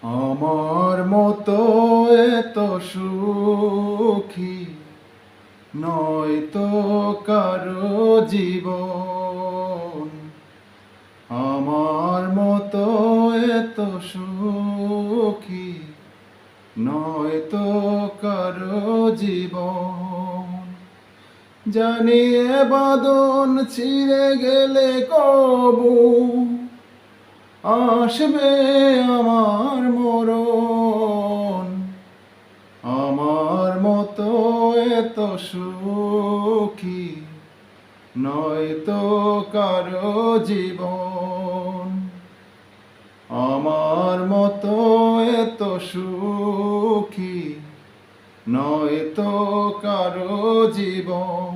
আমার মতো এত সুখী নয়তো কারো জীবন। আমার মতো এত সুখী নয়তো কারো জীবন। জানি এ বাঁধন ছিঁড়ে গেলে কবু আসবে আমার মরণ। আমার মতো এত সুখী নয়তো কারো জীবন। আমার মতো এত সুখী নয়তো কারো জীবন।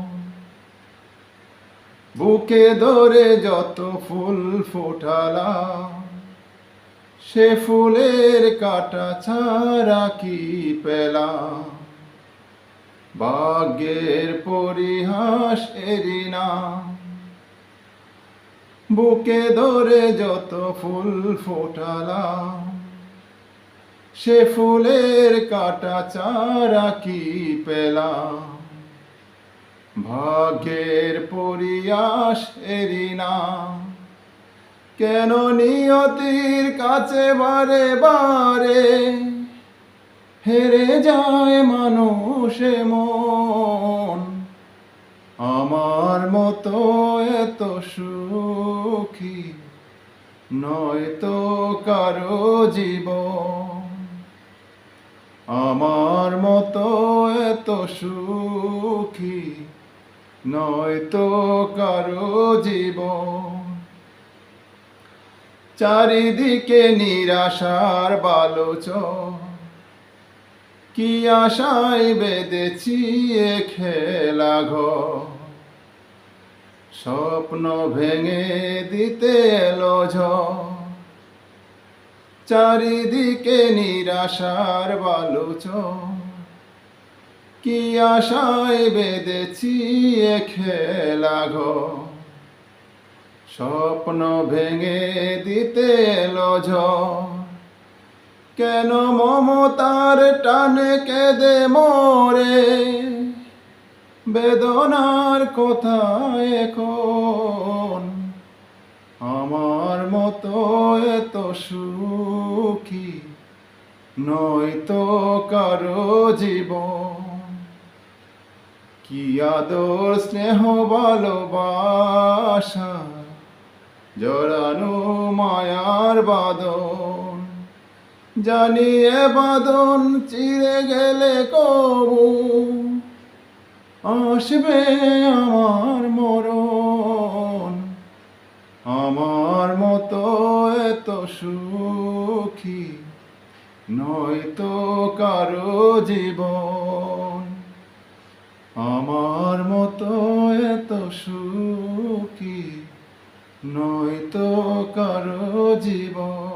বুকে ধরে যত ফুল ফোটালাম, সে ফুলের কাটা ছাড়া কি পেলাম? ভাগ্যের পরিহাস এরি না। বুকে ধরে যত ফুল ফোটালাম, সে ফুলের কাটা ছাড়া কি পেলাম? ভাগ্যের পরিহাস এরি না। কেন নিয়তির কাছে বারে বারে হেরে যায় মানুষ মন? আমার মতো এত সুখী নয়তো কারো জীবন। আমার মতো এত সুখী নয়তো কারো জীবন। চারিদিকে নিরাশার বালোচন, কি আশায় বেঁধেছি এ খেলা ঘর। স্বপ্ন ভেঙে দিতে এলো ঝড়। চারিদিকে নিরাশার বালোচন, কি আশায় বেঁধেছি এ খেলা ঘর। স্বপ্ন ভেঙে দিতে এলো ঝড়। কেন মমতার টানে কেঁদে মরে, বেদনার কথা এখন? আমার মতো এত সুখী নয়তো কারো জীবন। কি আদর স্নেহ ভালোবাসা, জড়ানো মায়ার বাঁধন। জানি এ বাঁধন চিরে গেলে কবু আসবে আমার মরণ। আমার মতো এত সুখী নয়তো কারো জীবন। আমার মতো এত সুখী নয়তো কারো জীবন।